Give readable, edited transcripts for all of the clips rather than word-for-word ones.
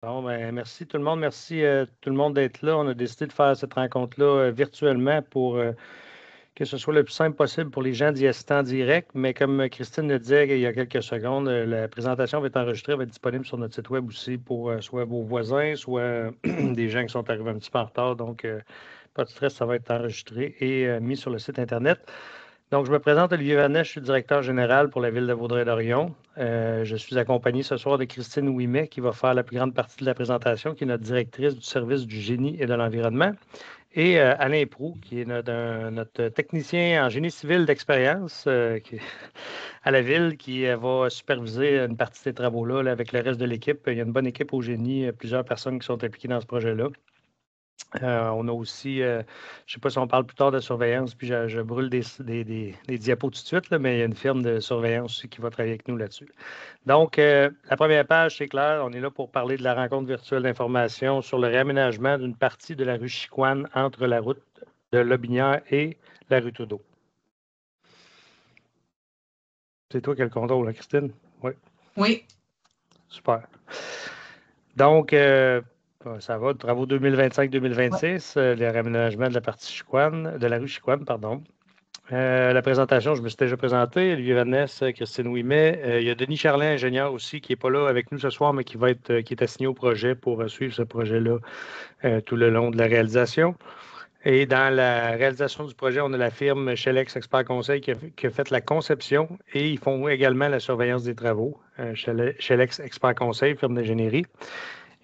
Bon, ben, merci tout le monde. Merci tout le monde d'être là. On a décidé de faire cette rencontre-là virtuellement pour que ce soit le plus simple possible pour les gens d'y assister en direct. Mais comme Christine le disait il y a quelques secondes, la présentation va être enregistrée, va être disponible sur notre site web aussi pour soit vos voisins, soit des gens qui sont arrivés un petit peu en retard. Donc, pas de stress, ça va être enregistré et mis sur le site Internet. Donc, je me présente, Olivier Vanet, je suis directeur général pour la ville de Vaudreuil-Dorion. Je suis accompagné ce soir de Christine Ouimet, qui va faire la plus grande partie de la présentation, qui est notre directrice du service du génie et de l'environnement, et Alain Proulx, qui est notre technicien en génie civil d'expérience à la ville, qui va superviser une partie de ces travaux-là là, avec le reste de l'équipe. Il y a une bonne équipe au génie, plusieurs personnes qui sont impliquées dans ce projet-là. On a aussi, je ne sais pas si on parle plus tard de surveillance, puis je brûle des diapos tout de suite, là, mais il y a une firme de surveillance aussi qui va travailler avec nous là-dessus. Donc, la première page, c'est clair, on est là pour parler de la rencontre virtuelle d'information sur le réaménagement d'une partie de la rue Chicoine entre la route de Lobinière et la rue Trudeau. C'est toi qui as le contrôle, hein, Christine? Oui. Oui. Super. Donc, ça va, travaux 2025-2026, le réaménagement de la partie Chicoine, de la rue Chicoine, pardon. La présentation, je me suis déjà présenté. Olivier Vanesse, Christine Ouimet. Il y a Denis Charlin, ingénieur aussi, qui n'est pas là avec nous ce soir, mais qui est assigné au projet pour suivre ce projet-là tout le long de la réalisation. Et dans la réalisation du projet, on a la firme Chelex Expert Conseil qui a fait la conception et ils font également la surveillance des travaux. Chelex Expert Conseil, firme d'ingénierie.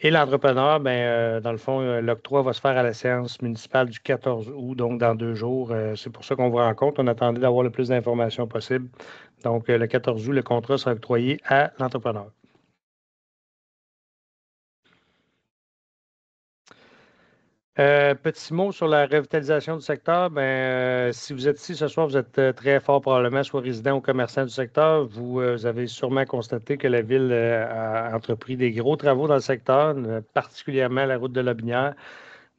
Et l'entrepreneur, dans le fond, l'octroi va se faire à la séance municipale du 14 août, donc dans 2 jours. C'est pour ça qu'on vous rencontre. On attendait d'avoir le plus d'informations possible. Donc, le 14 août, le contrat sera octroyé à l'entrepreneur. Petit mot sur la revitalisation du secteur. Si vous êtes ici ce soir, vous êtes très fort probablement soit résident ou commerçant du secteur. Vous avez sûrement constaté que la ville a entrepris des gros travaux dans le secteur, particulièrement la route de Lobinière.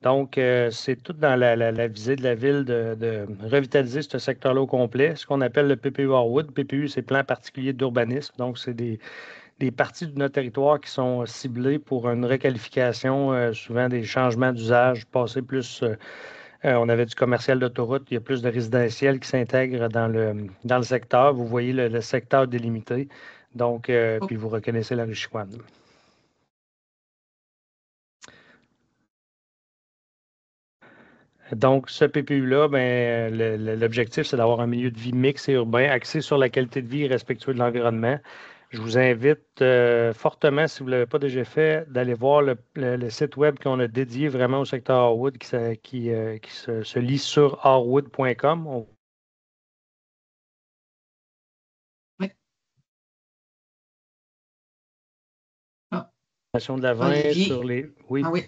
Donc, c'est tout dans la visée de la ville de revitaliser ce secteur-là au complet, ce qu'on appelle le PPU Harwood. PPU, c'est plan particulier d'urbanisme. Donc, c'est des parties de notre territoire qui sont ciblées pour une requalification, souvent des changements d'usage, passer plus. On avait du commercial d'autoroute, il y a plus de résidentiel qui s'intègre dans le secteur. Vous voyez le secteur délimité. Donc, puis vous reconnaissez la rue Chicoine. Donc, ce PPU-là, l'objectif, c'est d'avoir un milieu de vie mixte et urbain axé sur la qualité de vie et respectueux de l'environnement. Je vous invite fortement, si vous ne l'avez pas déjà fait, d'aller voir le site web qu'on a dédié vraiment au secteur Harwood qui se lit sur harwood.com. Oui. Ah, De la 20 sur Olivier. les. Oui. Ah oui.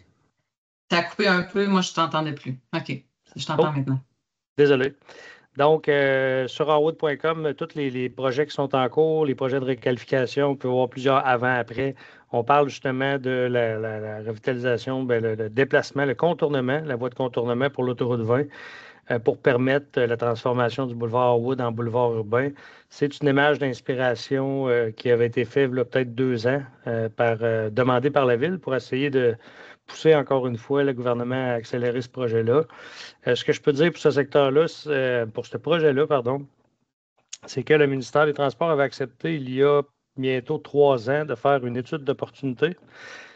Ça a coupé un peu. Moi, je t'entendais plus. OK. Je t'entends Oh, maintenant. désolé. Donc, sur harwood.com, tous les projets qui sont en cours, les projets de requalification, on peut voir plusieurs avant, après. On parle justement de la revitalisation, le déplacement, le contournement, la voie de contournement pour l'autoroute 20 pour permettre la transformation du boulevard Harwood en boulevard urbain. C'est une image d'inspiration qui avait été faite il y a peut-être 2 ans, demandée par la ville pour essayer de pousser encore une fois le gouvernement à accélérer ce projet-là. Ce que je peux dire pour ce secteur-là, pour ce projet-là, pardon, c'est que le ministère des Transports avait accepté il y a bientôt 3 ans de faire une étude d'opportunité,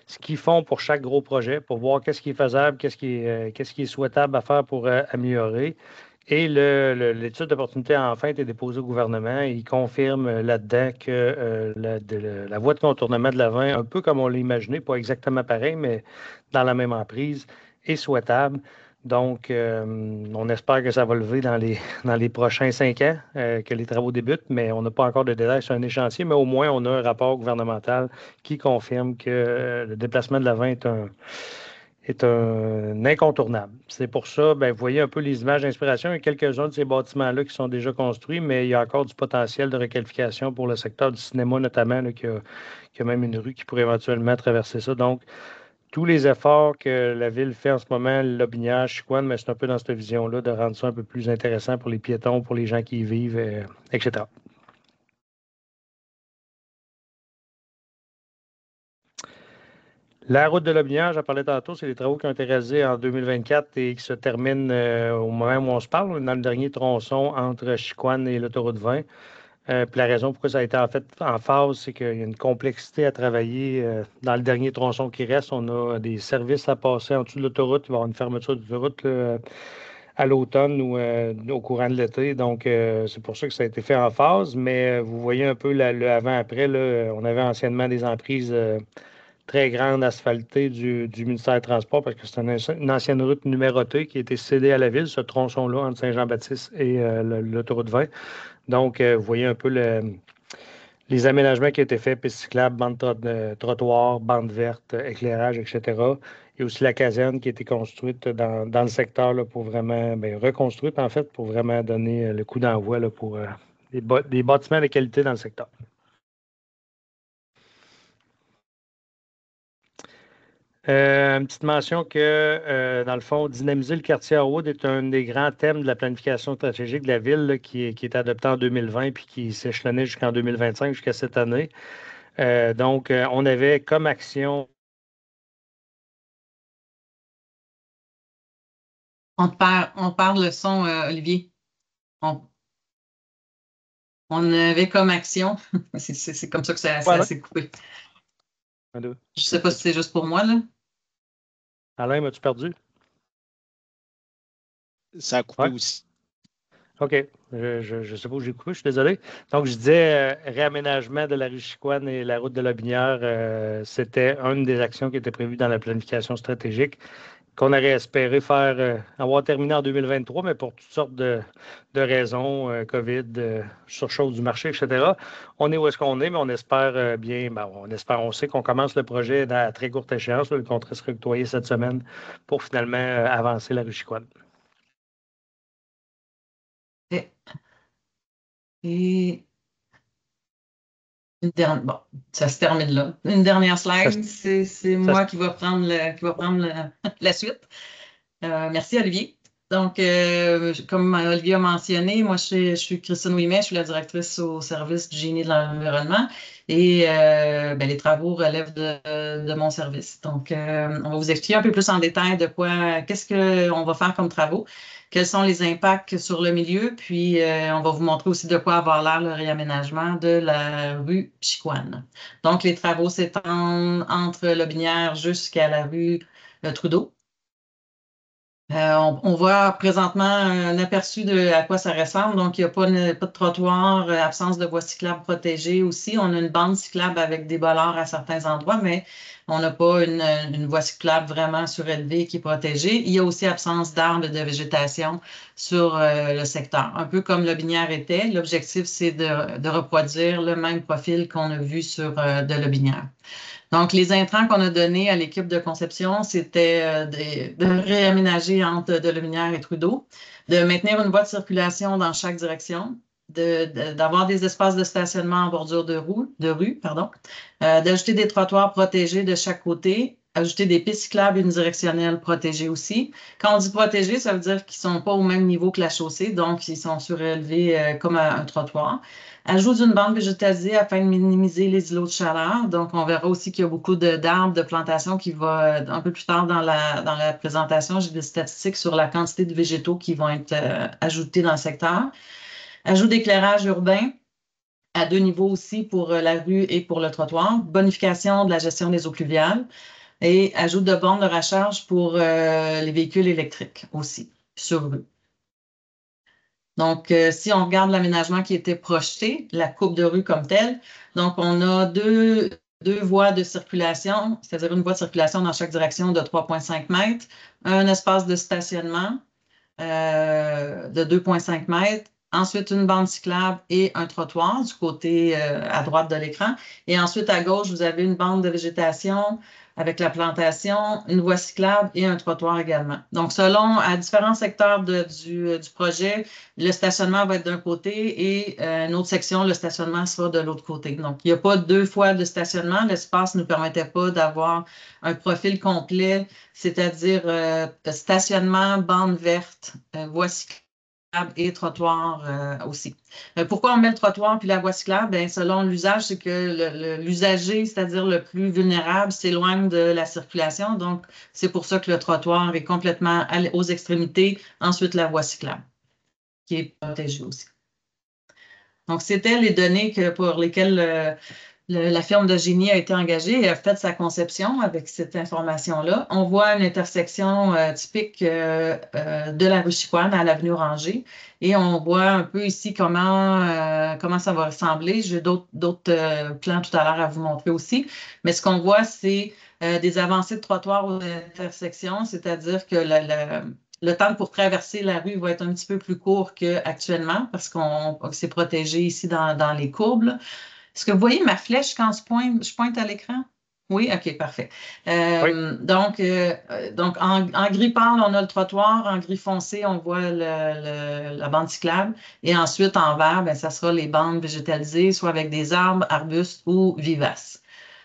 ce qu'ils font pour chaque gros projet, pour voir qu'est-ce qui est faisable, qu'est-ce qui est souhaitable à faire pour améliorer. Et l'étude d'opportunité a enfin été déposée au gouvernement et il confirme là-dedans que la voie de contournement de l'avant, un peu comme on l'a imaginé, pas exactement pareil, mais dans la même emprise, est souhaitable. Donc, on espère que ça va lever dans les prochains 5 ans, que les travaux débutent, mais on n'a pas encore de détails sur un échéancier, mais au moins on a un rapport gouvernemental qui confirme que le déplacement de l'avant est un incontournable. C'est pour ça, vous voyez un peu les images d'inspiration. Il y a quelques-uns de ces bâtiments-là qui sont déjà construits, mais il y a encore du potentiel de requalification pour le secteur du cinéma notamment, là, qui a même une rue qui pourrait éventuellement traverser ça. Donc, tous les efforts que la ville fait en ce moment, Lobinière, Chicoine, mais c'est un peu dans cette vision-là de rendre ça un peu plus intéressant pour les piétons, pour les gens qui y vivent, etc. La route de Lobinière, j'en parlais tantôt, c'est les travaux qui ont été réalisés en 2024 et qui se terminent au moment où on se parle. On est dans le dernier tronçon entre Chicoine et l'autoroute 20. Puis la raison pourquoi ça a été en fait en phase, c'est qu'il y a une complexité à travailler dans le dernier tronçon qui reste. On a des services à passer en dessous de l'autoroute. Il va y avoir une fermeture d'autoroute à l'automne ou au courant de l'été. Donc, c'est pour ça que ça a été fait en phase. Mais vous voyez un peu le avant-après. On avait anciennement des emprises très grandes asphaltées du ministère des Transports parce que c'est une ancienne route numérotée qui a été cédée à la ville, ce tronçon-là entre Saint-Jean-Baptiste et l'autoroute 20. Donc, vous voyez un peu les aménagements qui ont été faits, pistes cyclables, bandes de trottoirs, bandes vertes, éclairage, etc. Et aussi la caserne qui a été construite dans le secteur là, pour vraiment, bien, reconstruite en fait, pour vraiment donner le coup d'envoi là, pour des bâtiments de qualité dans le secteur. Une petite mention que, dans le fond, dynamiser le quartier Harwood est un des grands thèmes de la planification stratégique de la ville là, qui est adopté en 2020 puis qui s'échelonnait jusqu'en 2025, jusqu'à cette année. Donc, on avait comme action. On perd le son, Olivier. On avait comme action. C'est comme ça que ça Voilà. s'est coupé. Un, deux. Je ne sais pas si c'est juste pour moi, là. Alain, m'as-tu perdu? Ça a coupé aussi. OK. Je sais pas où j'ai coupé, je suis désolé. Donc, je disais réaménagement de la rue Chicoine et la route de la Binière, c'était une des actions qui était prévue dans la planification stratégique qu'on aurait espéré faire, avoir terminé en 2023, mais pour toutes sortes de raisons, COVID, surchauffe du marché, etc. On est où est-ce qu'on est, mais on espère bien, on sait qu'on commence le projet à très courte échéance. Là, le contrat sera octroyé cette semaine pour finalement avancer la rue Chicoine. Et bon, ça se termine là. Une dernière slide, c'est moi qui va prendre la suite. Merci, Olivier. Donc, comme Olivier a mentionné, moi, je suis Christine Ouimet, je suis la directrice au service du génie de l'environnement et les travaux relèvent de mon service. Donc, on va vous expliquer un peu plus en détail qu'est-ce qu'on va faire comme travaux, quels sont les impacts sur le milieu, puis on va vous montrer aussi de quoi avoir l'air le réaménagement de la rue Chicoine. Donc, les travaux s'étendent entre Lobinière jusqu'à la rue Trudeau. On voit présentement un aperçu de à quoi ça ressemble. Donc, il n'y a pas de trottoir, absence de voies cyclables protégées aussi. On a une bande cyclable avec des bollards à certains endroits, mais on n'a pas une voie cyclable vraiment surélevée qui est protégée. Il y a aussi absence d'arbres et de végétation sur le secteur. Un peu comme Lobinière était, l'objectif, c'est de reproduire le même profil qu'on a vu sur de Lobinière. Donc, les intrants qu'on a donnés à l'équipe de conception, c'était de réaménager entre Delobinière et Trudeau, de maintenir une voie de circulation dans chaque direction, d'avoir des espaces de stationnement en bordure de rue, d'ajouter des trottoirs protégés de chaque côté, ajouter des pistes cyclables unidirectionnelles protégées aussi. Quand on dit protégés, ça veut dire qu'ils ne sont pas au même niveau que la chaussée, donc ils sont surélevés comme un trottoir. Ajout d'une bande végétalisée afin de minimiser les îlots de chaleur. Donc, on verra aussi qu'il y a beaucoup d'arbres, de plantations qui vont un peu plus tard dans la présentation. J'ai des statistiques sur la quantité de végétaux qui vont être ajoutés dans le secteur. Ajout d'éclairage urbain à 2 niveaux aussi pour la rue et pour le trottoir. Bonification de la gestion des eaux pluviales et ajout de bornes de recharge pour les véhicules électriques aussi sur rue. Donc, si on regarde l'aménagement qui était projeté, la coupe de rue comme telle, donc on a deux voies de circulation, c'est-à-dire une voie de circulation dans chaque direction de 3,5 mètres, un espace de stationnement de 2,5 mètres, ensuite une bande cyclable et un trottoir du côté à droite de l'écran. Et ensuite, à gauche, vous avez une bande de végétation avec la plantation, une voie cyclable et un trottoir également. Donc, selon à différents secteurs du projet, le stationnement va être d'un côté et une autre section, le stationnement sera de l'autre côté. Donc, il n'y a pas 2 fois de stationnement. L'espace ne permettait pas d'avoir un profil complet, c'est-à-dire stationnement, bande verte, voie cyclable et trottoir aussi. Pourquoi on met le trottoir puis la voie cyclable? Bien, selon l'usage, c'est que l'usager, c'est-à-dire le plus vulnérable, s'éloigne de la circulation. Donc, c'est pour ça que le trottoir est complètement aux extrémités. Ensuite, la voie cyclable, qui est protégée aussi. Donc, c'était les données pour lesquelles la firme de génie a été engagée et a fait sa conception avec cette information-là. On voit une intersection typique de la rue Chicoine à l'avenue Ranger et on voit un peu ici comment ça va ressembler. J'ai d'autres plans tout à l'heure à vous montrer aussi. Mais ce qu'on voit, c'est des avancées de trottoir aux intersections, c'est-à-dire que le temps pour traverser la rue va être un petit peu plus court qu'actuellement parce qu'on s'est protégé ici dans les courbes. Est-ce que vous voyez ma flèche quand je pointe à l'écran? Oui, OK, parfait. Oui. Donc, en gris pâle, on a le trottoir. En gris foncé, on voit la bande cyclable. Et ensuite, en vert, bien, ça sera les bandes végétalisées, soit avec des arbres, arbustes ou vivaces.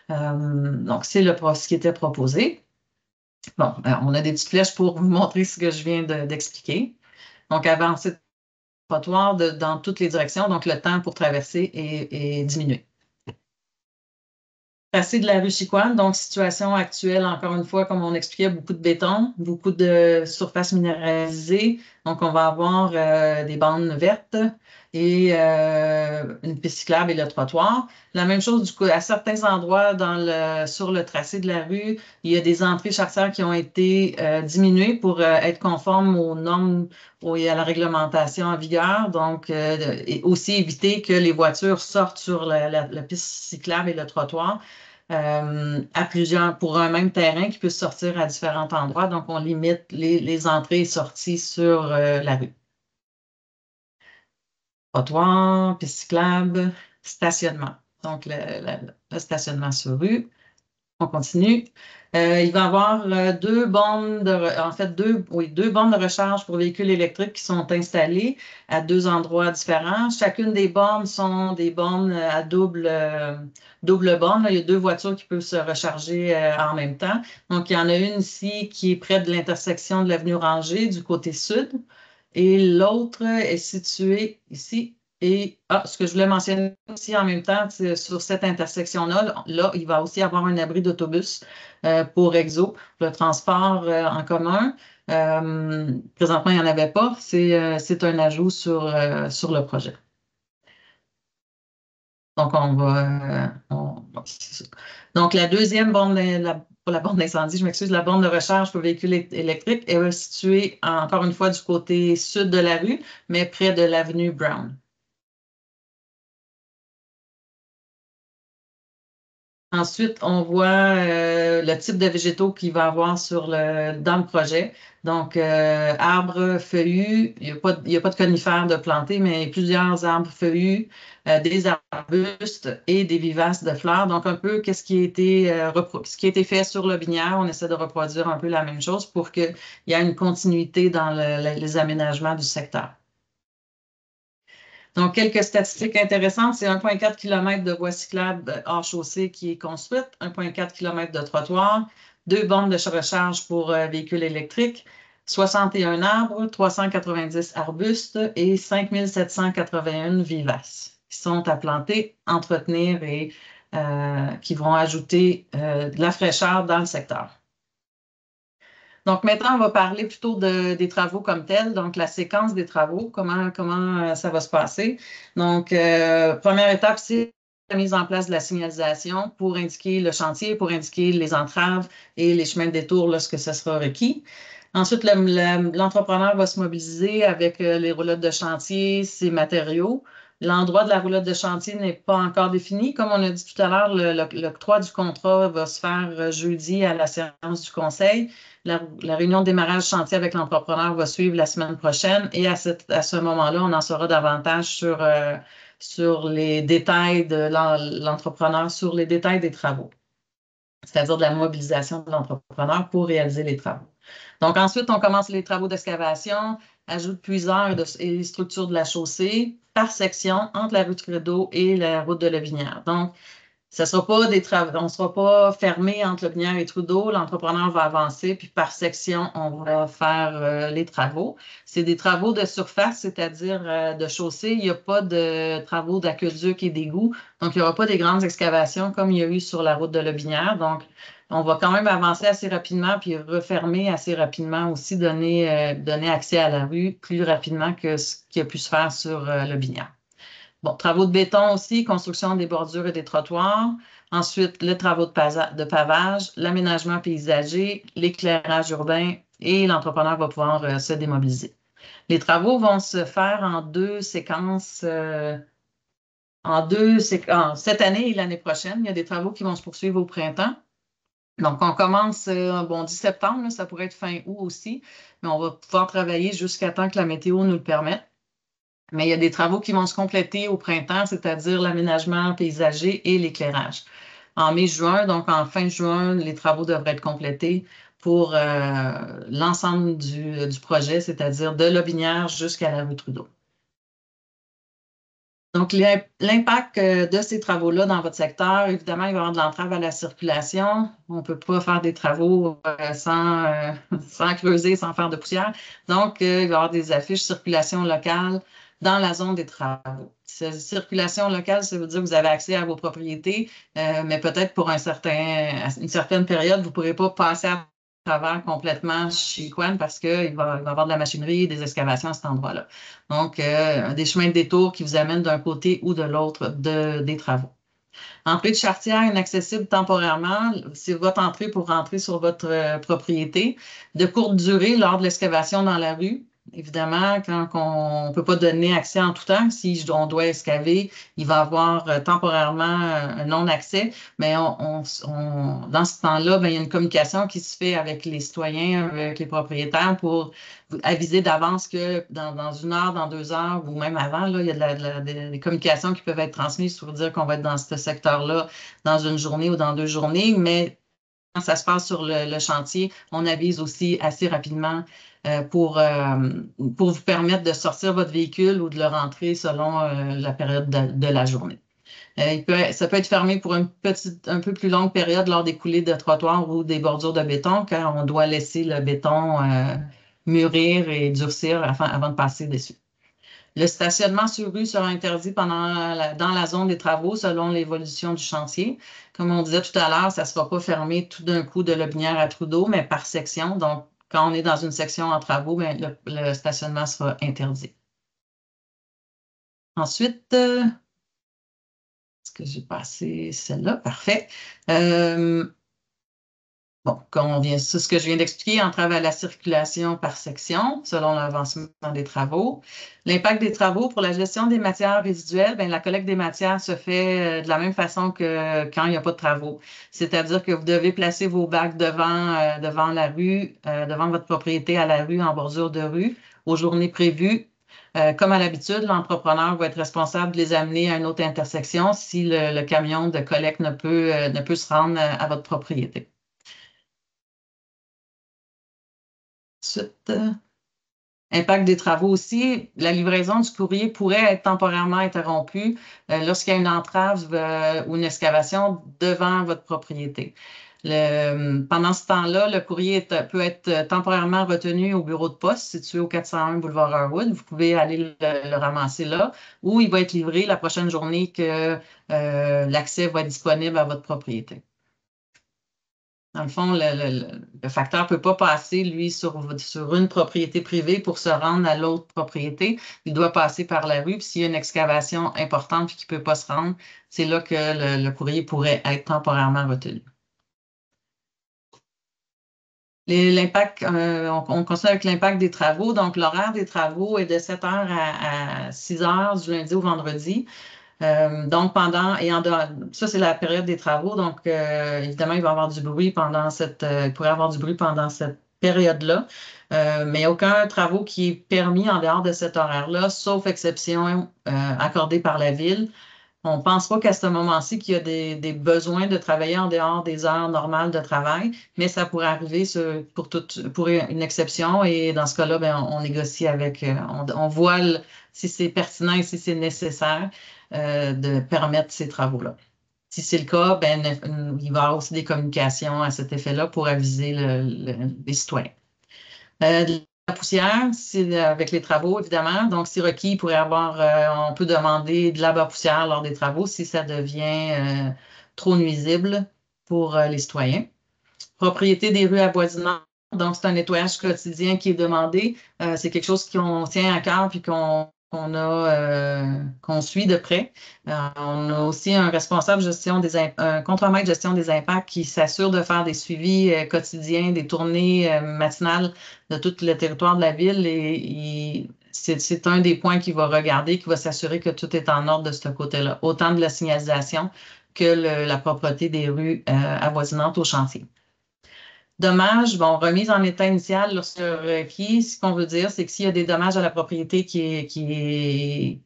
Donc, c'est ce qui était proposé. Bon, on a des petites flèches pour vous montrer ce que je viens d'expliquer. Donc, avancer le trottoir dans toutes les directions. Donc, le temps pour traverser est diminué. Tracé de la rue Chicoine, donc situation actuelle, encore une fois, comme on expliquait, beaucoup de béton, beaucoup de surface minéralisée. Donc, on va avoir des bandes vertes et une piste cyclable et le trottoir. La même chose, du coup, à certains endroits sur le tracé de la rue, il y a des entrées charretières qui ont été diminuées pour être conformes aux normes et à la réglementation en vigueur. Donc, et aussi éviter que les voitures sortent sur la piste cyclable et le trottoir à plusieurs pour un même terrain qui peut sortir à différents endroits. Donc, on limite les entrées et sorties sur la rue. Trottoir, piste cyclable, stationnement. Donc, le stationnement sur rue. On continue. Il va y avoir deux bornes de recharge pour véhicules électriques qui sont installées à deux endroits différents. Chacune des bornes sont des bornes à double borne. Là, il y a deux voitures qui peuvent se recharger en même temps. Donc, il y en a une ici qui est près de l'intersection de l'avenue Ranger du côté sud et l'autre est située ici. Et ce que je voulais mentionner aussi en même temps, sur cette intersection-là, là, il va aussi y avoir un abri d'autobus pour EXO, le transport en commun. Présentement, il n'y en avait pas. C'est un ajout sur le projet. Donc, c'est ça. Donc, la deuxième borne, pour la borne d'incendie, je m'excuse, la borne de recharge pour véhicules électriques est située, encore une fois, du côté sud de la rue, mais près de l'avenue Brown. Ensuite, on voit le type de végétaux qu'il va y avoir dans le projet. Donc, arbres feuillus, il n'y a pas de conifères de planter, mais plusieurs arbres feuillus, des arbustes et des vivaces de fleurs. Donc, un peu ce qui a été fait sur le Binière, on essaie de reproduire un peu la même chose pour qu'il y ait une continuité dans les aménagements du secteur. Donc, quelques statistiques intéressantes, c'est 1,4 km de voie cyclable hors chaussée qui est construite, 1,4 km de trottoir, 2 bornes de recharge pour véhicules électriques, 61 arbres, 390 arbustes et 5 781 vivaces qui sont à planter, entretenir et qui vont ajouter de la fraîcheur dans le secteur. Donc, maintenant, on va parler plutôt des travaux comme tels, donc la séquence des travaux, comment ça va se passer. Donc, première étape, c'est la mise en place de la signalisation pour indiquer le chantier, pour indiquer les entraves et les chemins de détour lorsque ce sera requis. Ensuite, l'entrepreneur va se mobiliser avec les roulottes de chantier, ses matériaux. L'endroit de la roulotte de chantier n'est pas encore défini. Comme on a dit tout à l'heure, l'octroi du contrat va se faire jeudi à la séance du conseil. La réunion de démarrage chantier avec l'entrepreneur va suivre la semaine prochaine et à ce moment-là, on en saura davantage sur les détails de l'entrepreneur, sur les détails des travaux, c'est-à-dire de la mobilisation de l'entrepreneur pour réaliser les travaux. Donc ensuite, on commence les travaux d'excavation, ajout de puiseurs et les structures de la chaussée par section entre la rue Trudeau et la route de Levinière. Donc, Ça sera pas des travaux, on ne sera pas fermé entre Lobinière et Trudeau. L'entrepreneur va avancer, puis par section, on va faire les travaux. C'est des travaux de surface, c'est-à-dire de chaussée. Il n'y a pas de travaux d'aqueduc et d'égout. Donc, il n'y aura pas des grandes excavations comme il y a eu sur la route de Lobinière. Donc, on va quand même avancer assez rapidement, puis refermer assez rapidement aussi, donner accès à la rue plus rapidement que ce qui a pu se faire sur Lobinière. Bon, travaux de béton aussi, construction des bordures et des trottoirs. Ensuite, les travaux de pavage, l'aménagement paysager, l'éclairage urbain et l'entrepreneur va pouvoir se démobiliser. Les travaux vont se faire en deux séquences, cette année et l'année prochaine. Il y a des travaux qui vont se poursuivre au printemps. Donc, on commence, bon, 10 septembre, là, ça pourrait être fin août aussi, mais on va pouvoir travailler jusqu'à temps que la météo nous le permette. Mais il y a des travaux qui vont se compléter au printemps, c'est-à-dire l'aménagement paysager et l'éclairage. En mai-juin, donc en fin juin, les travaux devraient être complétés pour l'ensemble du projet, c'est-à-dire de Lobinière jusqu'à la rue Trudeau. Donc, l'impact de ces travaux-là dans votre secteur, évidemment, il va y avoir de l'entrave à la circulation. On ne peut pas faire des travaux sans creuser, sans faire de poussière. Donc, il va y avoir des affiches circulation locale dans la zone des travaux. Circulation locale, ça veut dire que vous avez accès à vos propriétés, mais peut-être pour une certaine période, vous ne pourrez pas passer à travers complètement Chicoine parce qu'il va y avoir de la machinerie et des excavations à cet endroit-là. Donc, des chemins de détour qui vous amènent d'un côté ou de l'autre des travaux. Entrée de charretière inaccessible temporairement, c'est votre entrée pour rentrer sur votre propriété. De courte durée lors de l'excavation dans la rue. Évidemment, quand on ne peut pas donner accès en tout temps, si on doit excaver, il va y avoir temporairement un non-accès, mais dans ce temps-là, il y a une communication qui se fait avec les citoyens, avec les propriétaires pour aviser d'avance que dans 1 heure, dans 2 heures ou même avant, là, il y a des communications qui peuvent être transmises pour dire qu'on va être dans ce secteur-là dans une journée ou dans 2 journées, mais quand ça se passe sur le chantier, on avise aussi assez rapidement pour vous permettre de sortir votre véhicule ou de le rentrer selon la période de la journée. Ça peut être fermé pour un peu plus longue période lors des coulées de trottoir ou des bordures de béton, quand on doit laisser le béton mûrir et durcir avant de passer dessus. Le stationnement sur rue sera interdit dans la zone des travaux selon l'évolution du chantier. Comme on disait tout à l'heure, ça ne sera pas fermé tout d'un coup de Lobinière à Trudeau, mais par section. Donc, quand on est dans une section en travaux, le stationnement sera interdit. Ensuite, est-ce que j'ai passé celle-là? Parfait. Bon, c'est ce que je viens d'expliquer, entrave à la circulation par section, selon l'avancement des travaux. L'impact des travaux pour la gestion des matières résiduelles, la collecte des matières se fait de la même façon que quand il n'y a pas de travaux. C'est-à-dire que vous devez placer vos bacs devant la rue, devant votre propriété à la rue, en bordure de rue, aux journées prévues. Comme à l'habitude, l'entrepreneur va être responsable de les amener à une autre intersection si le camion de collecte ne peut se rendre à votre propriété. Ensuite, impact des travaux aussi, la livraison du courrier pourrait être temporairement interrompue lorsqu'il y a une entrave ou une excavation devant votre propriété. Pendant ce temps-là, le courrier peut être temporairement retenu au bureau de poste situé au 401 boulevard Harwood. Vous pouvez aller le ramasser là, ou il va être livré la prochaine journée que l'accès va être disponible à votre propriété. Dans le fond, le facteur ne peut pas passer, lui, sur une propriété privée pour se rendre à l'autre propriété. Il doit passer par la rue. Puis s'il y a une excavation importante et qu'il ne peut pas se rendre, c'est là que le courrier pourrait être temporairement retenu. L'impact, on continue avec l'impact des travaux. Donc, l'horaire des travaux est de 7 heures à 6 heures du lundi au vendredi. Donc, ça, c'est la période des travaux. Donc, évidemment, il va y avoir du bruit il pourrait y avoir du bruit pendant cette période-là. Mais il n'y a aucun travaux qui est permis en dehors de cet horaire-là, sauf exception accordée par la Ville. On ne pense pas qu'à ce moment-ci qu'il y a des besoins de travailler en dehors des heures normales de travail, mais ça pourrait arriver pour une exception. Et dans ce cas-là, on négocie avec, on voit si c'est pertinent et si c'est nécessaire de permettre ces travaux-là. Si c'est le cas, ben, il va y avoir aussi des communications à cet effet-là pour aviser les citoyens. De la poussière, c'est avec les travaux, évidemment. Donc, si requis, on peut demander de la poussière lors des travaux si ça devient trop nuisible pour les citoyens. Propriété des rues avoisinantes. Donc, c'est un nettoyage quotidien qui est demandé. C'est quelque chose qu'on tient à cœur puis qu'on suit de près. On a aussi un responsable un contremaître de gestion des impacts qui s'assure de faire des suivis quotidiens, des tournées matinales de tout le territoire de la ville et c'est un des points qu'il va regarder, qui va s'assurer que tout est en ordre de ce côté-là, autant de la signalisation que la propreté des rues avoisinantes au chantier. Dommages, bon, remise en état initial lorsque requis, ce qu'on veut dire, c'est que s'il y a des dommages à la propriété qui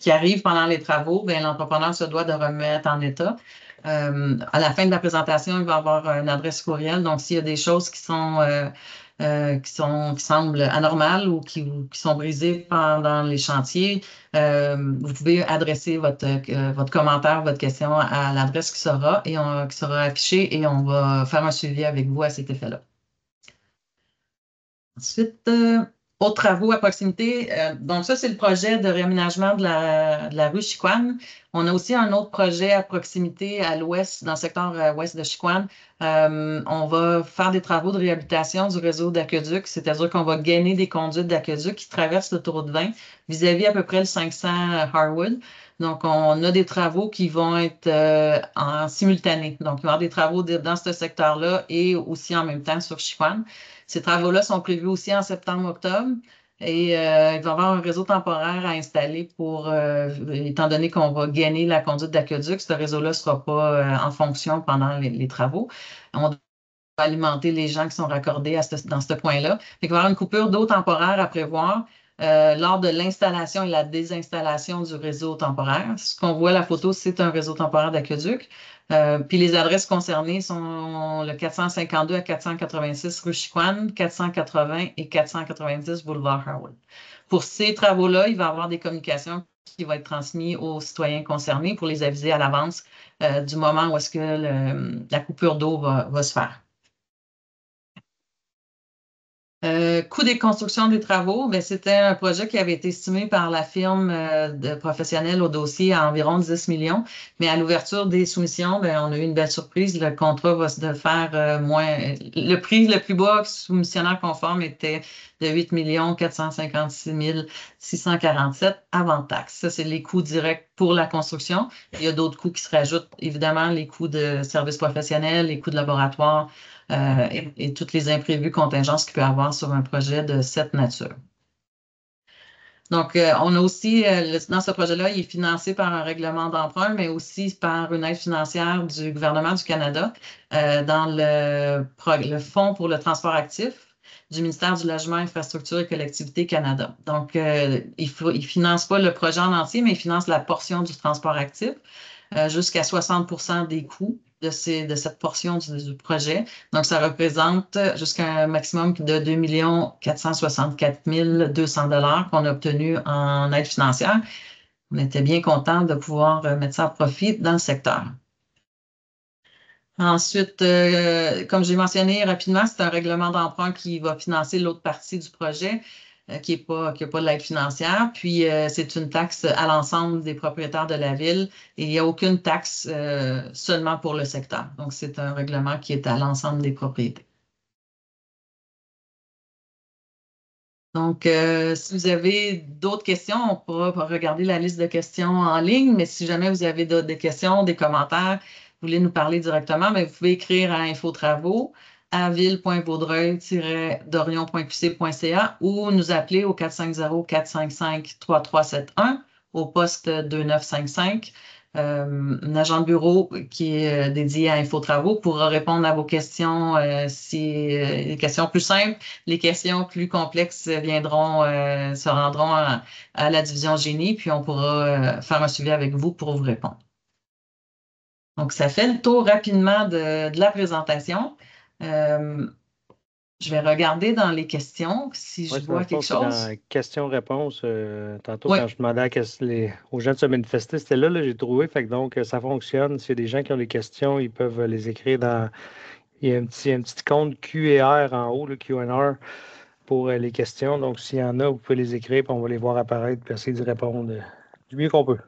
arrivent pendant les travaux, bien, l'entrepreneur se doit de remettre en état. À la fin de la présentation, il va avoir une adresse courriel. Donc, s'il y a des choses qui semblent anormales ou qui sont brisées pendant les chantiers, vous pouvez adresser votre commentaire, votre question à l'adresse qui sera affichée et on va faire un suivi avec vous à cet effet-là. Ensuite, aux travaux à proximité. Donc, ça, c'est le projet de réaménagement de la rue Chicoine. On a aussi un autre projet à proximité à l'ouest, dans le secteur ouest de Chicoine. On va faire des travaux de réhabilitation du réseau d'aqueduc, c'est-à-dire qu'on va gainer des conduites d'aqueduc qui traversent l'autoroute 20 vis-à-vis à peu près le 500 Harwood. Donc, on a des travaux qui vont être en simultané. Donc, il va y avoir des travaux dans ce secteur-là et aussi en même temps sur Chicoine. Ces travaux-là sont prévus aussi en septembre-octobre et il va y avoir un réseau temporaire à installer étant donné qu'on va gainer la conduite d'aqueduc, ce réseau-là ne sera pas en fonction pendant les travaux. On va alimenter les gens qui sont raccordés dans ce point-là. Il va y avoir une coupure d'eau temporaire à prévoir lors de l'installation et la désinstallation du réseau temporaire. Ce qu'on voit à la photo, c'est un réseau temporaire d'aqueduc. Puis les adresses concernées sont le 452 à 486 rue Chicoine, 480 et 490 boulevard Harwood. Pour ces travaux-là, il va y avoir des communications qui vont être transmises aux citoyens concernés pour les aviser à l'avance du moment où est-ce que la coupure d'eau va se faire. Coût des constructions des travaux, c'était un projet qui avait été estimé par la firme de professionnels au dossier à environ 10 millions. Mais à l'ouverture des soumissions, on a eu une belle surprise. Le contrat va se faire moins. Le prix le plus bas soumissionnaire conforme était de 8 456 647 avant taxes. Ça, c'est les coûts directs pour la construction. Il y a d'autres coûts qui se rajoutent. Évidemment, les coûts de services professionnels, les coûts de laboratoire, et toutes les imprévus contingences qu'il peut y avoir sur un projet de cette nature. Donc, on a aussi, dans ce projet-là, il est financé par un règlement d'emprunt, mais aussi par une aide financière du gouvernement du Canada dans le Fonds pour le transport actif du ministère du Logement, Infrastructure et Collectivités Canada. Donc, il ne finance pas le projet en entier, mais il finance la portion du transport actif jusqu'à 60% des coûts de cette portion du projet. Donc, ça représente jusqu'à un maximum de 2 464 200 $ qu'on a obtenu en aide financière. On était bien content de pouvoir mettre ça à profit dans le secteur. Ensuite, comme j'ai mentionné rapidement, c'est un règlement d'emprunt qui va financer l'autre partie du projet. Qui n'a pas de l'aide financière. Puis, c'est une taxe à l'ensemble des propriétaires de la ville et il n'y a aucune taxe seulement pour le secteur. Donc, c'est un règlement qui est à l'ensemble des propriétés. Donc, si vous avez d'autres questions, on pourra regarder la liste de questions en ligne, mais si jamais vous avez des questions, des commentaires, vous voulez nous parler directement, mais vous pouvez écrire à infotravaux à ville.vaudreuil-dorion.qc.ca ou nous appeler au 450-455-3371 au poste 2955. Un agent de bureau qui est dédié à Infotravaux pourra répondre à vos questions les questions plus simples. Les questions plus complexes se rendront à la division génie, puis on pourra faire un suivi avec vous pour vous répondre. Donc, ça fait le tour rapidement de la présentation. Je vais regarder dans les questions si Oui, je dans le vois fond, quelque c'est chose. dans questions-réponses. Tantôt, Oui, quand je demandais aux gens de se manifester, c'était là, j'ai trouvé. Fait que donc, ça fonctionne. S'il y a des gens qui ont des questions, ils peuvent les écrire dans. Il y a un petit icône Q et R en haut, le Q&R, pour les questions. Donc, s'il y en a, vous pouvez les écrire, puis on va les voir apparaître, puis essayer d'y répondre du mieux qu'on peut.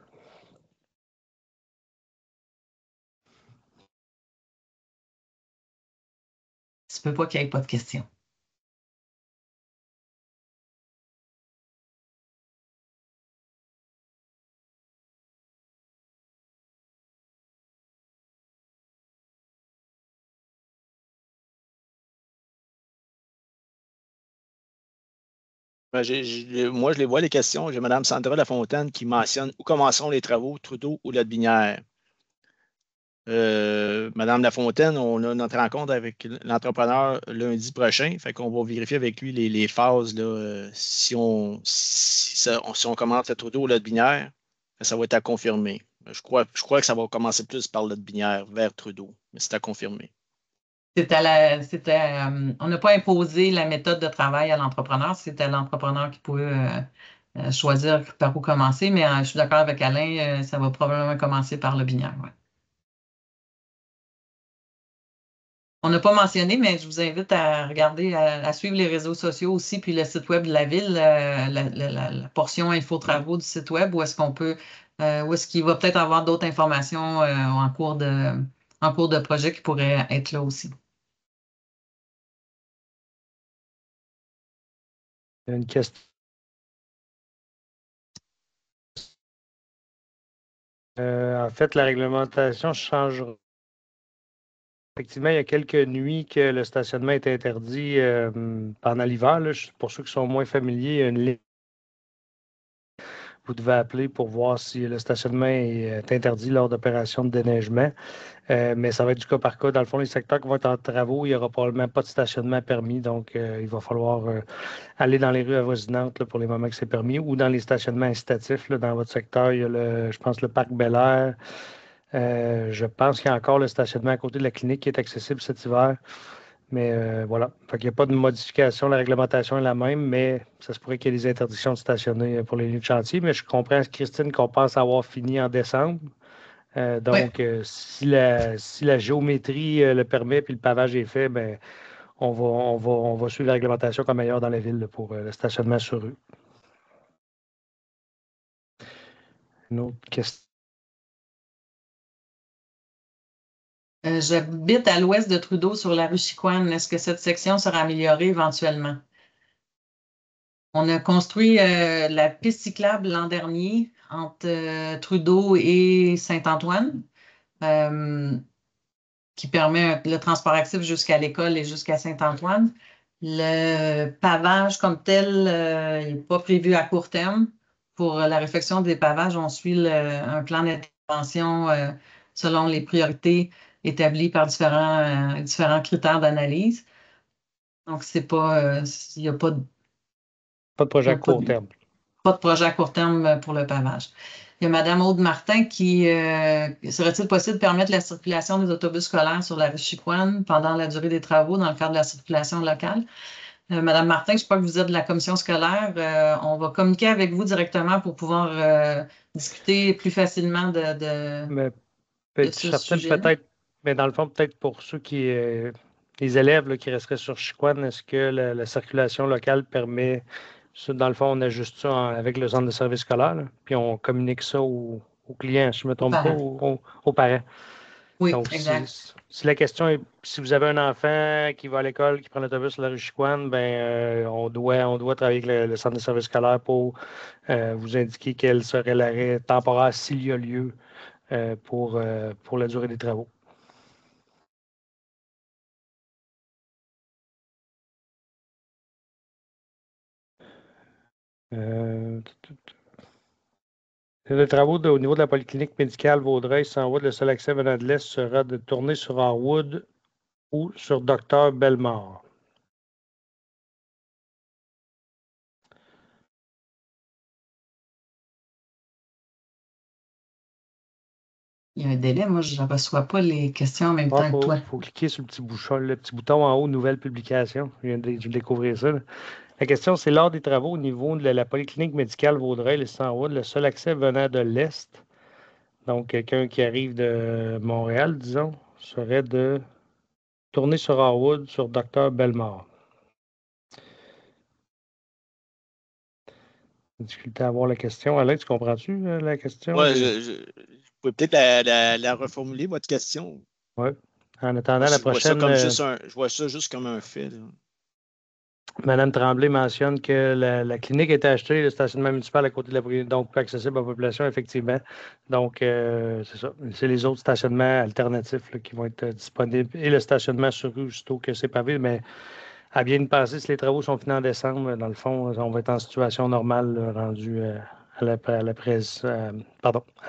ça se peut pas qu'il n'y ait pas de questions. Ben, moi, je les vois, les questions. J'ai Mme Sandra Lafontaine qui mentionne où commenceront les travaux, Trudeau ou Lotbinière. Madame Lafontaine, on a notre rencontre avec l'entrepreneur lundi prochain. Fait qu'on va vérifier avec lui les phases, là, si on commence à Trudeau ou Lotbinière, ça va être à confirmer. Je crois que ça va commencer plus par Lotbinière vers Trudeau, mais c'est à confirmer. On n'a pas imposé la méthode de travail à l'entrepreneur, c'était l'entrepreneur qui pouvait choisir par où commencer, mais je suis d'accord avec Alain, ça va probablement commencer par le binaire. Ouais. On n'a pas mentionné, mais je vous invite à regarder, à suivre les réseaux sociaux aussi, puis le site web de la ville, la portion info-travaux du site web, où est-ce qu'il va peut-être avoir d'autres informations en cours de projet qui pourraient être là aussi. Une question. En fait, la réglementation changera. Effectivement, il y a quelques nuits que le stationnement est interdit pendant l'hiver. Là. Pour ceux qui sont moins familiers, il y a une ligne que vous devez appeler pour voir si le stationnement est interdit lors d'opérations de déneigement. Mais ça va être du cas par cas. Dans le fond, les secteurs qui vont être en travaux, il n'y aura probablement pas de stationnement permis. Donc, il va falloir aller dans les rues avoisinantes là, pour les moments que c'est permis ou dans les stationnements incitatifs. Là, dans votre secteur, il y a je pense, le parc Bel-Air. Je pense qu'il y a encore le stationnement à côté de la clinique qui est accessible cet hiver. Mais voilà. Fait qu'il n'y a pas de modification. La réglementation est la même, mais ça se pourrait qu'il y ait des interdictions de stationner pour les lieux de chantier. Mais je comprends, Christine, qu'on pense avoir fini en décembre. Oui, Donc, si la géométrie le permet puis le pavage est fait, ben, on va suivre la réglementation comme ailleurs dans la ville là, pour le stationnement sur rue. Une autre question. j'habite à l'ouest de Trudeau sur la rue Chicoine. Est-ce que cette section sera améliorée éventuellement? On a construit la piste cyclable l'an dernier entre Trudeau et Saint-Antoine, euh, qui permet le transport actif jusqu'à l'école et jusqu'à Saint-Antoine. Le pavage comme tel n'est pas prévu à court terme. Pour la réfection des pavages, on suit un plan d'intervention selon les priorités établies par différents critères d'analyse. Donc, il n'y a pas de, Pas de projet il y à a pas court de- terme. pas de projet à court terme pour le pavage. Il y a Mme Aude Martin qui serait-il possible de permettre la circulation des autobus scolaires sur la rue Chicoine pendant la durée des travaux dans le cadre de la circulation locale? Madame Martin, je crois que vous êtes de la commission scolaire. On va communiquer avec vous directement pour pouvoir discuter plus facilement Mais de je ce suis certain sujet-là. peut-être, mais dans le fond, peut-être pour ceux les élèves là, qui resteraient sur Chicoine, est-ce que la circulation locale permet, ça, dans le fond, on ajuste ça avec le centre de service scolaire, là, puis on communique ça aux clients, si je ne me Aux trompe pas, parents. aux parents. Oui, Donc, si, exact. si la question est, si vous avez un enfant qui va à l'école, qui prend l'autobus sur la rue Chicoine, ben, on doit travailler avec le centre de service scolaire pour vous indiquer quel serait l'arrêt temporaire s'il y a lieu pour la durée des travaux. Les travaux au niveau de la polyclinique médicale Vaudreuil-Saint-Wood, le seul accès venant de l'Est sera de tourner sur Harwood ou sur Docteur Bellemare. Il y a un délai. Moi, je ne reçois pas les questions en même temps que toi. Il faut cliquer sur le petit bouton en haut, nouvelle publication. Je viens de découvrir ça. Là. La question, c'est lors des travaux au niveau de la polyclinique médicale Vaudreuil, les 100 Wood, le seul accès venant de l'Est, donc quelqu'un qui arrive de Montréal, disons, serait de tourner sur Harwood, sur Dr Bellemare. Difficulté à avoir la question. Alain, tu comprends-tu la question? Oui, je pouvez peut-être la reformuler, votre question. Oui. En attendant la prochaine. Je vois ça juste comme un fait. Là. Mme Tremblay mentionne que la clinique a été achetée, le stationnement municipal à côté de la clinique, donc pas accessible à la population, effectivement. Donc, c'est ça. C'est les autres stationnements alternatifs là, qui vont être disponibles. Et le stationnement sur rue, aussitôt que c'est pavé, mais à bien y passer, si les travaux sont finis en décembre, dans le fond, on va être en situation normale, là, rendu à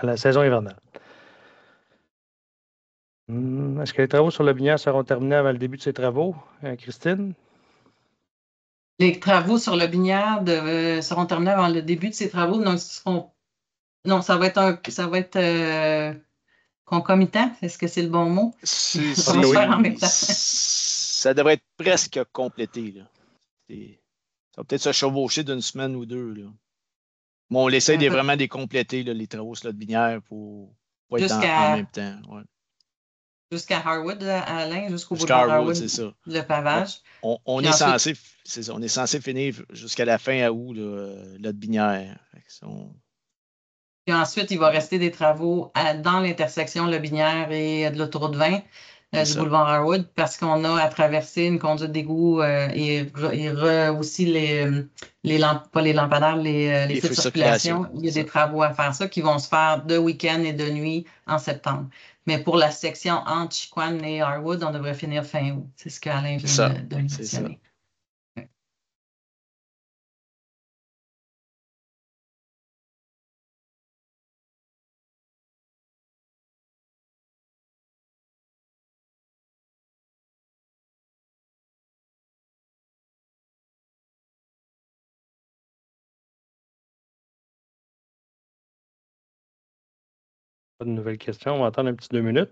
la saison hivernale. Est-ce que les travaux sur le Binière seront terminés avant le début de ces travaux, Christine? Les travaux sur le Binière seront terminés avant le début de ces travaux. Donc, ça va être concomitant. Est-ce que c'est le bon mot? Ça va se faire en même temps. Ça devrait être presque complété. Là. Ça va peut-être se chevaucher d'une semaine ou deux. Là. Bon, on essaie vraiment de compléter là, les travaux sur la Binière pour être en même temps. Ouais. Jusqu'à Harwood, Alain, jusqu'au boulevard Harwood, c'est ça. Le pavage. On est censé finir jusqu'à la fin août, là, de Binière. Puis ensuite, il va rester des travaux dans l'intersection Le Binière et de l'autoroute 20 du boulevard Harwood parce qu'on a à traverser une conduite d'égout et aussi pas les lampadaires, les feux de circulation. Il y a des travaux à faire ça qui vont se faire de week-end et de nuit en septembre. Mais pour la section entre Chicoine et Harwood, on devrait finir fin août. C'est ce qu'Alain vient de mentionner. Pas de nouvelles questions. On va attendre un petit 2 minutes.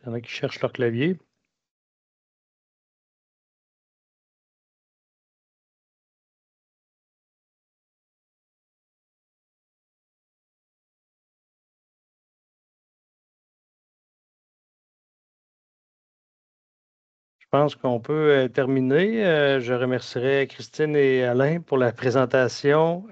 Il y en a qui cherchent leur clavier. Je pense qu'on peut terminer. Je remercierai Christine et Alain pour la présentation.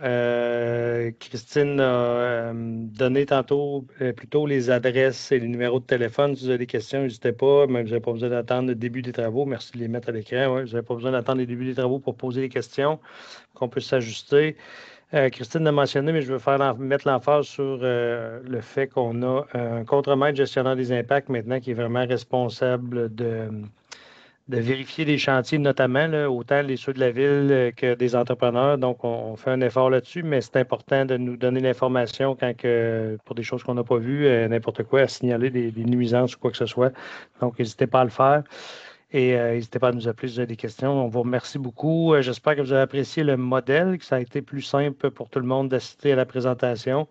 Christine a donné tantôt plutôt les adresses et les numéros de téléphone. Si vous avez des questions, n'hésitez pas. Même vous n'avez pas besoin d'attendre le début des travaux. Merci de les mettre à l'écran. Ouais, vous n'avez pas besoin d'attendre le début des travaux pour poser des questions, qu'on puisse s'ajuster. Christine l'a mentionné, mais je veux mettre l'emphase sur le fait qu'on a un contremaître gestionnaire des impacts maintenant qui est vraiment responsable de vérifier les chantiers, notamment, là, autant ceux de la ville que des entrepreneurs. Donc, on fait un effort là-dessus, mais c'est important de nous donner l'information pour des choses qu'on n'a pas vues, n'importe quoi, à signaler des nuisances ou quoi que ce soit. Donc, n'hésitez pas à le faire. Et n'hésitez pas à nous appeler si vous avez des questions. On vous remercie beaucoup. J'espère que vous avez apprécié le modèle, que ça a été plus simple pour tout le monde d'assister à la présentation.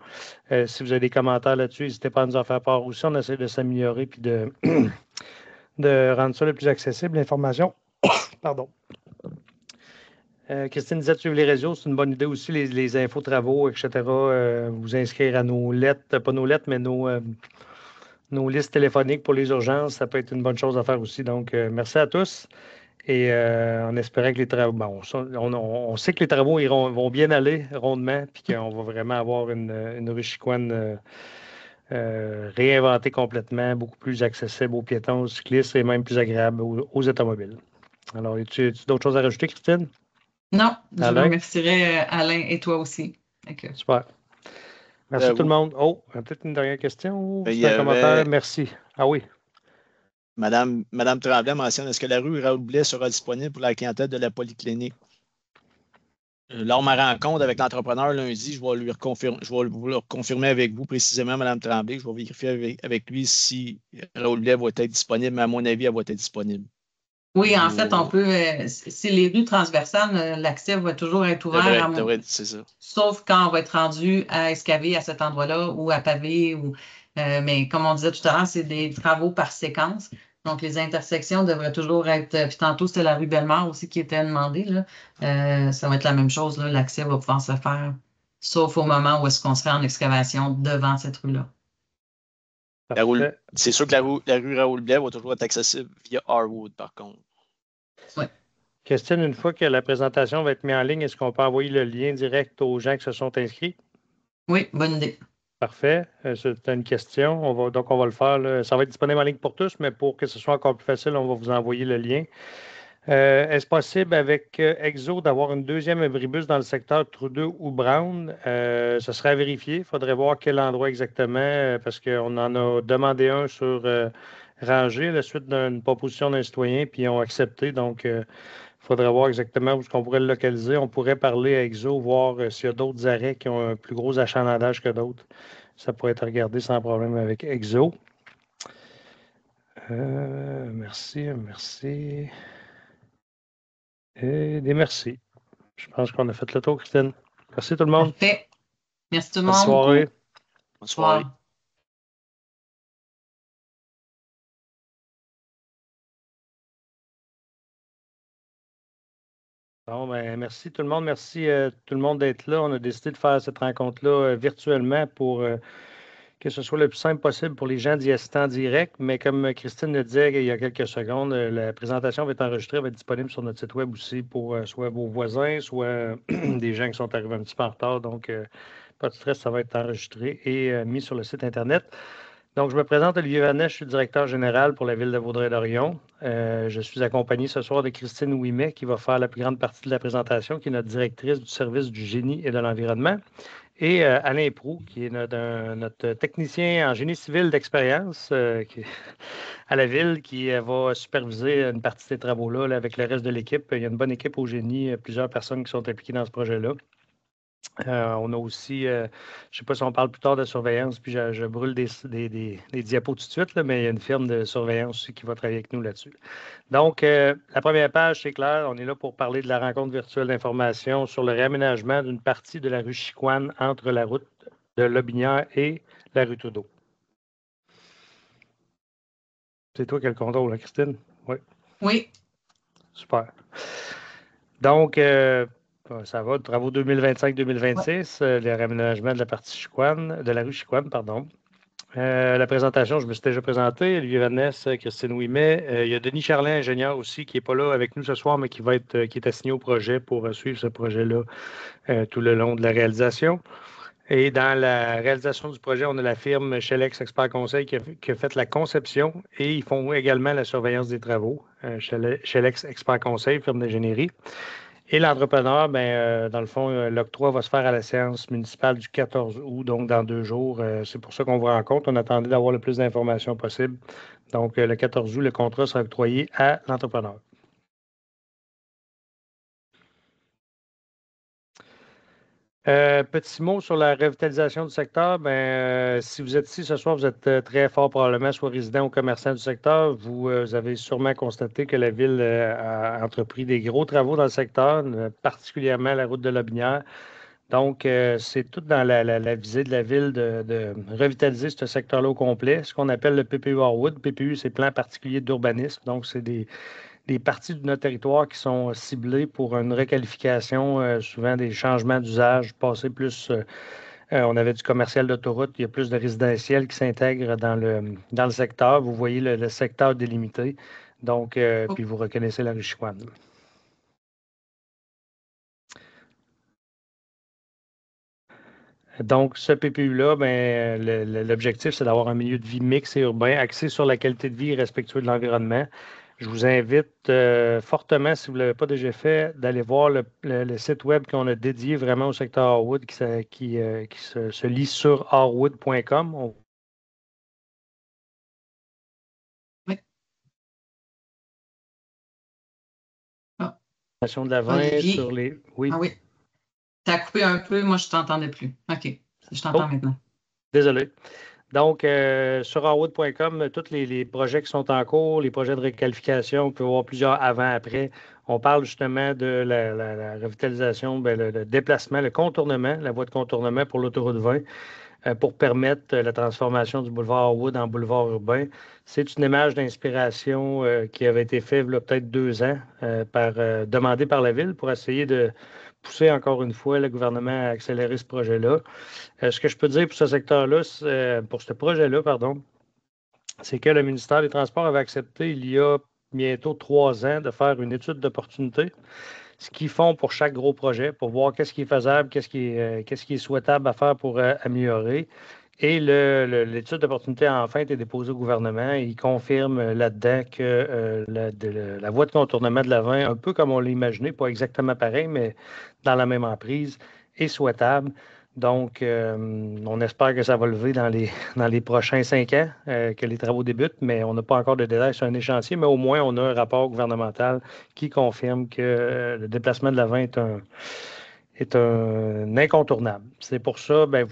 Si vous avez des commentaires là-dessus, n'hésitez pas à nous en faire part aussi. On essaie de s'améliorer puis de rendre ça le plus accessible, l'information. Pardon. Christine disait de suivre les réseaux, c'est une bonne idée aussi, les infos travaux, etc. Vous inscrire à nos lettres, pas nos lettres, mais nos listes téléphoniques pour les urgences, ça peut être une bonne chose à faire aussi. Donc, merci à tous. Et on espérait que les travaux, on sait que les travaux vont bien aller rondement, puis qu'on va vraiment avoir une rue Chicoine réinventée complètement, beaucoup plus accessible aux piétons, aux cyclistes et même plus agréable aux automobiles. Alors, as-tu d'autres choses à rajouter, Christine? Non, je remercierai Alain et toi aussi. Super. Merci tout le monde. Oh, peut-être une dernière question? C'est un commentaire. Merci. Ah oui. Madame Tremblay mentionne, est-ce que la rue Raoul Blais sera disponible pour la clientèle de la polyclinique? Lors de ma rencontre avec l'entrepreneur lundi, je vais vous le confirmer avec vous précisément, Mme Tremblay. Je vais vérifier avec lui si Raoul Blais va être disponible, mais à mon avis, elle va être disponible. Oui, en fait, on peut, si les rues transversales, l'accès va toujours être ouvert. C'est ça. Sauf quand on va être rendu à excaver à cet endroit-là ou à paver. Mais comme on disait tout à l'heure, c'est des travaux par séquence. Donc, les intersections devraient toujours être. Puis tantôt, c'était la rue Bellemare aussi qui était demandée, là. Ça va être la même chose, là. L'accès va pouvoir se faire, sauf au moment où est-ce qu'on serait en excavation devant cette rue-là. C'est sûr que la rue Raoul-Blais va toujours être accessible via Harwood, par contre. Oui. Christine, une fois que la présentation va être mise en ligne, est-ce qu'on peut envoyer le lien direct aux gens qui se sont inscrits? Oui, bonne idée. Parfait. C'est une question. Donc, on va le faire, là. Ça va être disponible en ligne pour tous, mais pour que ce soit encore plus facile, on va vous envoyer le lien. Est-ce possible avec Exo d'avoir une deuxième abribus dans le secteur Trudeau ou Brown? Ce serait à vérifier. Il faudrait voir quel endroit exactement, parce qu'on en a demandé un sur Rangé, à la suite d'une proposition d'un citoyen, puis ils ont accepté. Donc, il faudrait voir exactement où est-ce qu'on pourrait le localiser. On pourrait parler à Exo, voir s'il y a d'autres arrêts qui ont un plus gros achalandage que d'autres. Ça pourrait être regardé sans problème avec Exo. Merci. Et des merci. Je pense qu'on a fait le tour, Christine. Merci tout le monde. Parfait. Merci tout le Bonne monde. soirée. Bonne soirée. Bon, ben, merci tout le monde. Merci tout le monde d'être là. On a décidé de faire cette rencontre-là virtuellement pour que ce soit le plus simple possible pour les gens d'y assister en direct. Mais comme Christine le disait il y a quelques secondes, la présentation va être enregistrée, va être disponible sur notre site web aussi pour soit vos voisins, soit des gens qui sont arrivés un petit peu en retard. Donc, pas de stress, ça va être enregistré et mis sur le site Internet. Donc, je me présente, Olivier Vanet, je suis le directeur général pour la ville de Vaudreuil-Dorion. Je suis accompagné ce soir de Christine Ouimet, qui va faire la plus grande partie de la présentation, qui est notre directrice du service du génie et de l'environnement. Et Alain Proulx, qui est notre technicien en génie civil d'expérience à la ville, qui va superviser une partie de ces travaux-là là, avec le reste de l'équipe. Il y a une bonne équipe au génie, plusieurs personnes qui sont impliquées dans ce projet-là. On a aussi, je ne sais pas si on parle plus tard de surveillance, puis je brûle des diapos tout de suite, là, mais il y a une firme de surveillance aussi qui va travailler avec nous là-dessus. Donc, la première page, c'est clair, on est là pour parler de la rencontre virtuelle d'information sur le réaménagement d'une partie de la rue Chicoine entre la route de Lobinière et la rue Trudeau. C'est toi qui as le contrôle, hein, Christine? Oui. Oui. Super. Donc, ça va, travaux 2025-2026, le réaménagement de la partie Chicoine, de la rue Chicoine, pardon. La présentation, je me suis déjà présenté, Olivier Vanessa, Christine Ouimet. Il y a Denis Charlin, ingénieur aussi, qui n'est pas là avec nous ce soir, mais qui est assigné au projet pour suivre ce projet-là tout le long de la réalisation. Et dans la réalisation du projet, on a la firme Chelex Expert Conseil qui a fait la conception et ils font également la surveillance des travaux. Chelex Expert Conseil, firme d'ingénierie. Et l'entrepreneur, dans le fond, l'octroi va se faire à la séance municipale du 14 août, donc dans 2 jours. C'est pour ça qu'on vous rencontre. On attendait d'avoir le plus d'informations possible. Donc, le 14 août, le contrat sera octroyé à l'entrepreneur. Petit mot sur la revitalisation du secteur. Si vous êtes ici ce soir, vous êtes très fort probablement soit résident ou commerçant du secteur. Vous avez sûrement constaté que la ville a entrepris des gros travaux dans le secteur, particulièrement la route de Lobinière. Donc, c'est tout dans la visée de la ville de revitaliser ce secteur-là au complet, ce qu'on appelle le PPU Harwood. PPU, c'est plan particulier d'urbanisme. Donc, c'est des parties de notre territoire qui sont ciblées pour une requalification, souvent des changements d'usage, passer plus. On avait du commercial d'autoroute, il y a plus de résidentiel qui s'intègre dans le secteur. Vous voyez le secteur délimité. Donc, puis vous reconnaissez la rue Chicoine. Donc, ce PPU-là, l'objectif, c'est d'avoir un milieu de vie mixte et urbain axé sur la qualité de vie et respectueux de l'environnement. Je vous invite fortement, si vous ne l'avez pas déjà fait, d'aller voir le site web qu'on a dédié vraiment au secteur Harwood qui se lit sur harwood.com. Oui. Ah. De la vin sur les. Oui. Ah oui. Ça a coupé un peu, moi je ne t'entendais plus. OK. Je t'entends maintenant. Désolé. Donc, sur harwood.com, tous les projets qui sont en cours, les projets de réqualification, on peut voir plusieurs avant-après. On parle justement de la revitalisation, le déplacement, le contournement, la voie de contournement pour l'autoroute 20 pour permettre la transformation du boulevard Harwood en boulevard urbain. C'est une image d'inspiration qui avait été faite il y a peut-être 2 ans, demandée par la Ville pour essayer de pousser encore une fois le gouvernement à accélérer ce projet-là. Ce que je peux dire pour ce secteur-là, pour ce projet-là, pardon, c'est que le ministère des Transports avait accepté il y a bientôt 3 ans de faire une étude d'opportunité, ce qu'ils font pour chaque gros projet, pour voir qu'est-ce qui est faisable, qu'est-ce qui est souhaitable à faire pour améliorer. Et l'étude d'opportunité a enfin été déposée au gouvernement. Il confirme là-dedans que la voie de contournement de la 20, un peu comme on l'a imaginé, pas exactement pareil, mais dans la même emprise, est souhaitable. Donc, on espère que ça va lever dans les prochains 5 ans, que les travaux débutent, mais on n'a pas encore de détails sur un échéancier, mais au moins, on a un rapport gouvernemental qui confirme que le déplacement de la 20 est un incontournable. C'est pour ça, vous voyez,